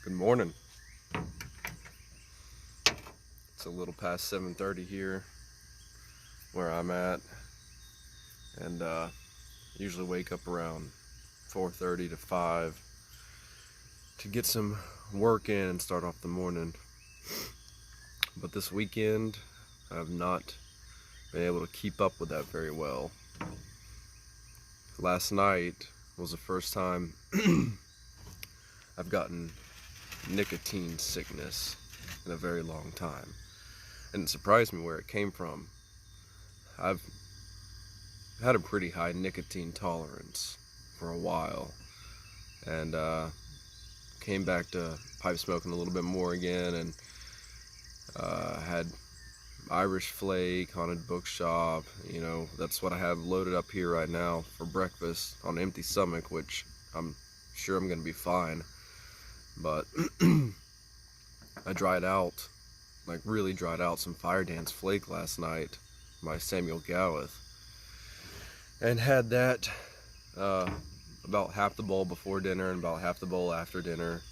Good morning. It's a little past 7:30 here where I'm at, and usually wake up around 4:30 to 5 to get some work in and start off the morning. But this weekend, I've not been able to keep up with that very well. Last night was the first time I've gotten nicotine sickness in a very long time. And it surprised me where it came from. I've had a pretty high nicotine tolerance for a while, and came back to pipe smoking a little bit more again, and had Irish flake, haunted bookshop. That's what I have loaded up here right now for breakfast on an empty stomach, which I'm sure I'm gonna be fine. But I dried out, like really dried out, some Fire Dance Flake last night by Samuel Gawith, and had that about half the bowl before dinner and about half the bowl after dinner.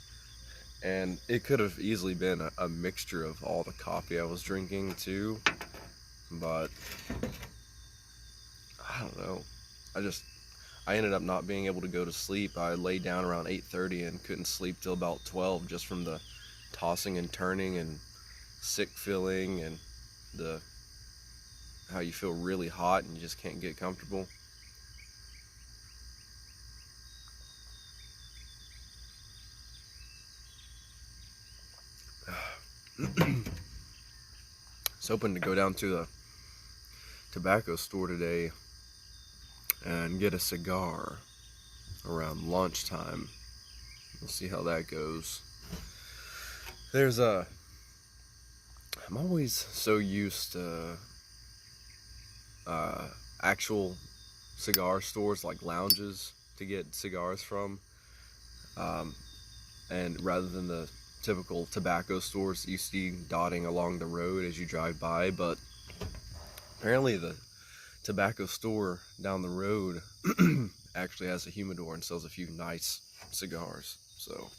And it could have easily been a mixture of all the coffee I was drinking too, but I don't know. I ended up not being able to go to sleep. I laid down around 8:30 and couldn't sleep till about 12, just from the tossing and turning and sick feeling, and how you feel really hot and you just can't get comfortable. I was hoping to go down to the tobacco store today and get a cigar around lunchtime. We'll see how that goes. I'm always so used to actual cigar stores, like lounges, to get cigars from, and rather than the typical tobacco stores that you see dotting along the road as you drive by. But apparently the tobacco store down the road actually has a humidor and sells a few nice cigars, so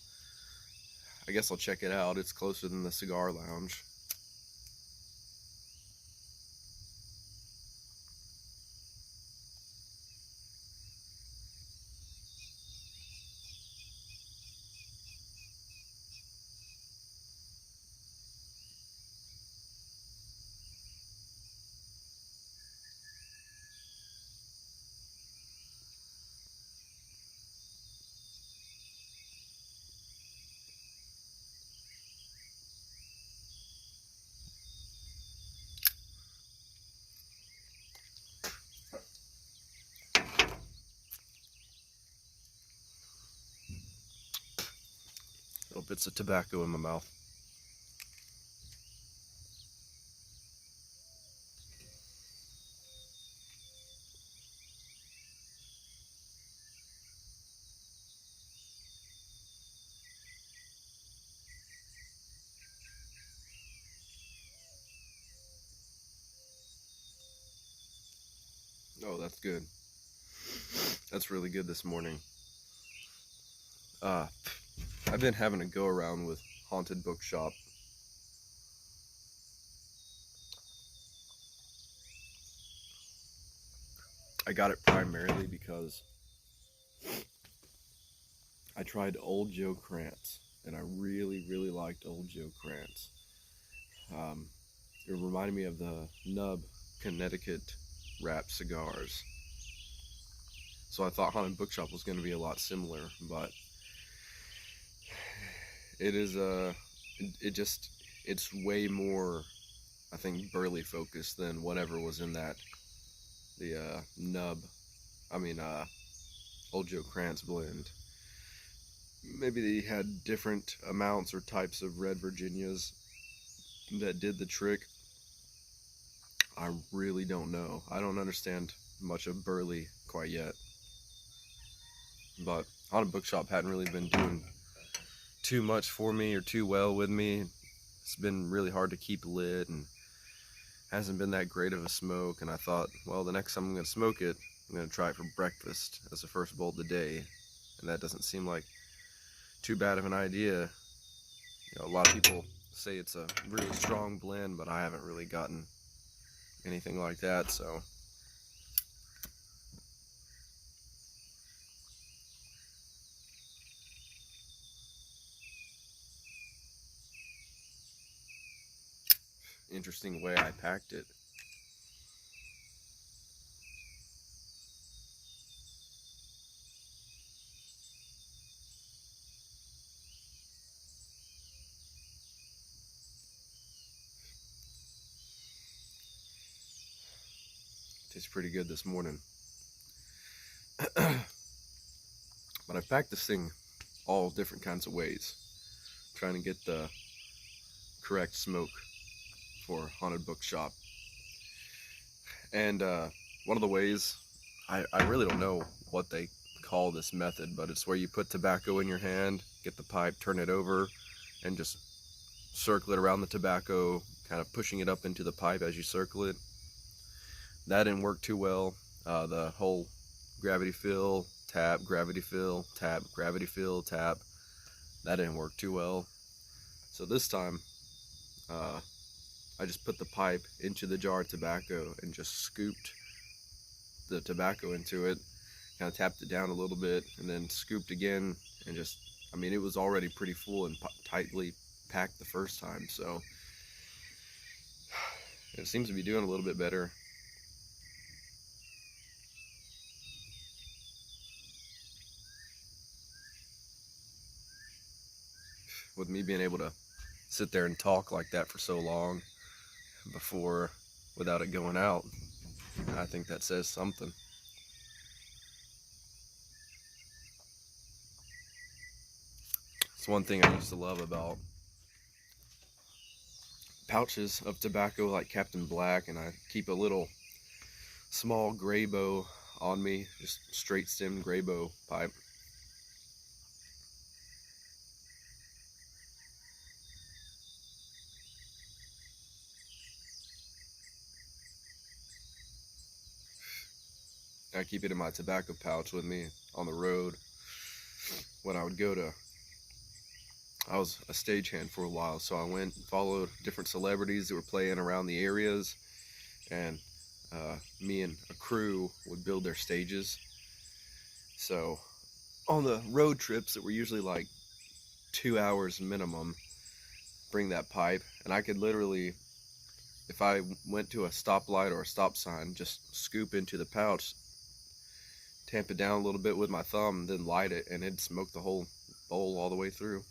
I guess I'll check it out. It's closer than the cigar lounge. Little bits of tobacco in my mouth. Oh, that's good. That's really good this morning. I've been having to go around with Haunted Bookshop. I got it primarily because I tried Old Joe Krantz, and I really, really liked Old Joe Krantz. It reminded me of the Nub Connecticut wrap cigars. So I thought Haunted Bookshop was going to be a lot similar, but it's way more, I think, burley focused than whatever was in the Old Joe Krantz blend. Maybe they had different amounts or types of red Virginias that did the trick. I really don't know. I don't understand much of burley quite yet. But Haunted Bookshop hadn't really been doing too much for me or too well with me. It's been really hard to keep lit and hasn't been that great of a smoke. And I thought, well, the next time I'm going to smoke it, I'm going to try it for breakfast as the first bowl of the day. And that doesn't seem like too bad of an idea A lot of people say it's a really strong blend, but I haven't really gotten anything like that, so. Interesting way I packed it. Tastes pretty good this morning. But I've packed this thing all different kinds of ways, trying to get the correct smoke for Haunted Bookshop. And one of the ways, I really don't know what they call this method, but it's where you put tobacco in your hand, get the pipe, turn it over, and just circle it around the tobacco, kind of pushing it up into the pipe as you circle it. That didn't work too well. The whole gravity fill, tap, gravity fill, tap, gravity fill, tap, that didn't work too well. So this time, I just put the pipe into the jar of tobacco and just scooped the tobacco into it, kind of tapped it down a little bit, and then scooped again, and just, I mean, it was already pretty full and tightly packed the first time, so it seems to be doing a little bit better. With me being able to sit there and talk like that for so long before, without it going out, I think that says something. It's one thing I used to love about pouches of tobacco like Captain Black, and I keep a little small gray bow on me, just straight stem gray bow pipe. I keep it in my tobacco pouch with me on the road when I would go to, I was a stagehand for a while, so I went and followed different celebrities that were playing around the areas, and me and a crew would build their stages. So on the road trips that were usually like 2 hours minimum, bring that pipe, and I could literally, if I went to a stoplight or a stop sign, just scoop into the pouch, tamp it down a little bit with my thumb, then light it, and it'd smoke the whole bowl all the way through.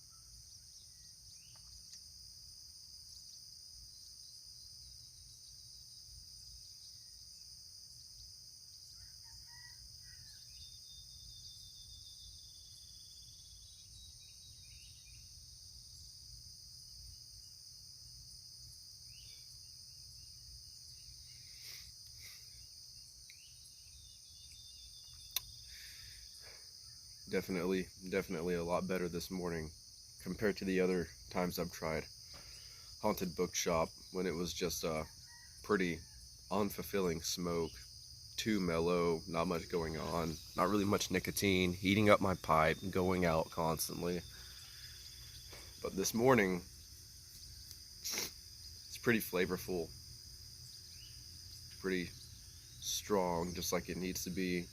Definitely a lot better this morning compared to the other times I've tried Haunted Bookshop, when it was just a pretty unfulfilling smoke, too mellow, not much going on, not really much nicotine, heating up my pipe, going out constantly. But this morning, it's pretty flavorful, pretty strong, just like it needs to be.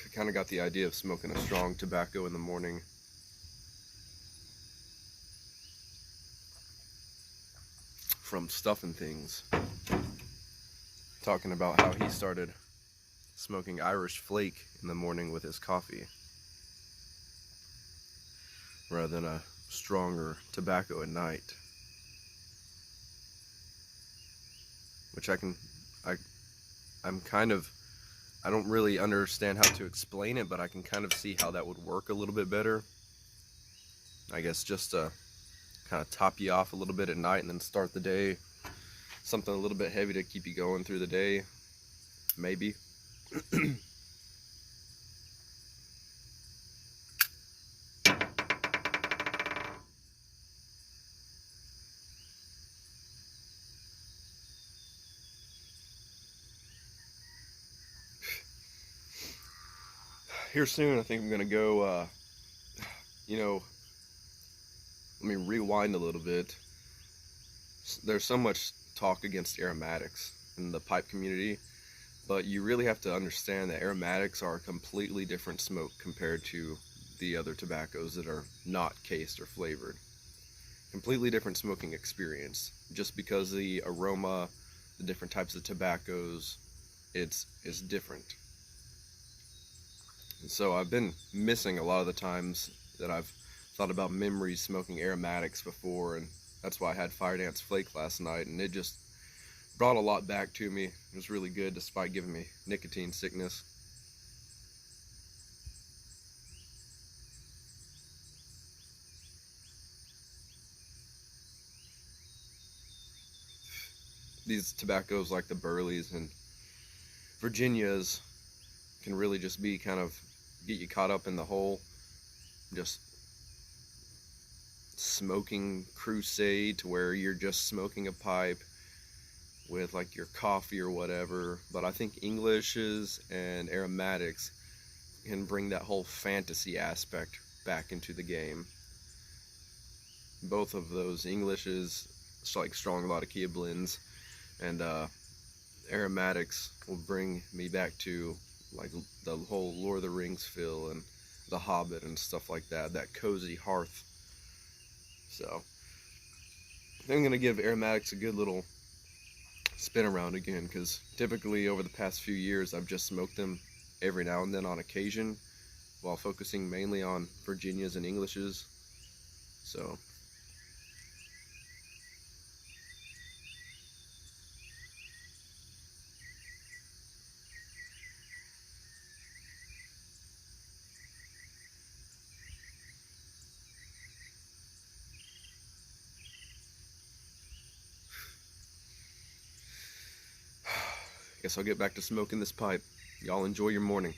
I kind of got the idea of smoking a strong tobacco in the morning. From Stuffing Things, talking about how he started smoking Irish Flake in the morning with his coffee, rather than a stronger tobacco at night. Which I don't really understand how to explain it, but I can kind of see how that would work a little bit better. I guess just to kind of top you off a little bit at night and then start the day. Something a little bit heavy to keep you going through the day, maybe. here soon, I think I'm gonna go, you know, let me rewind a little bit. There's so much talk against aromatics in the pipe community, but you really have to understand that aromatics are a completely different smoke compared to the other tobaccos that are not cased or flavored. Completely different smoking experience. Just because the aroma, the different types of tobaccos, it's different. And so I've been missing a lot of the times that I've thought about memories smoking aromatics before, and that's why I had Fire Dance Flake last night, and it just brought a lot back to me. It was really good despite giving me nicotine sickness. These tobaccos like the Burleys and Virginias can really just be kind of get you caught up in the whole just smoking crusade to where you're just smoking a pipe with like your coffee or whatever. But I think Englishes and aromatics can bring that whole fantasy aspect back into the game. Both of those, Englishes like strong Latakia blends, and aromatics will bring me back to like the whole Lord of the Rings feel and the Hobbit and stuff like that, that cozy hearth. So I think I'm gonna give aromatics a good little spin around again, because typically over the past few years I've just smoked them every now and then on occasion while focusing mainly on Virginias and Englishes. So guess I'll get back to smoking this pipe. Y'all enjoy your morning.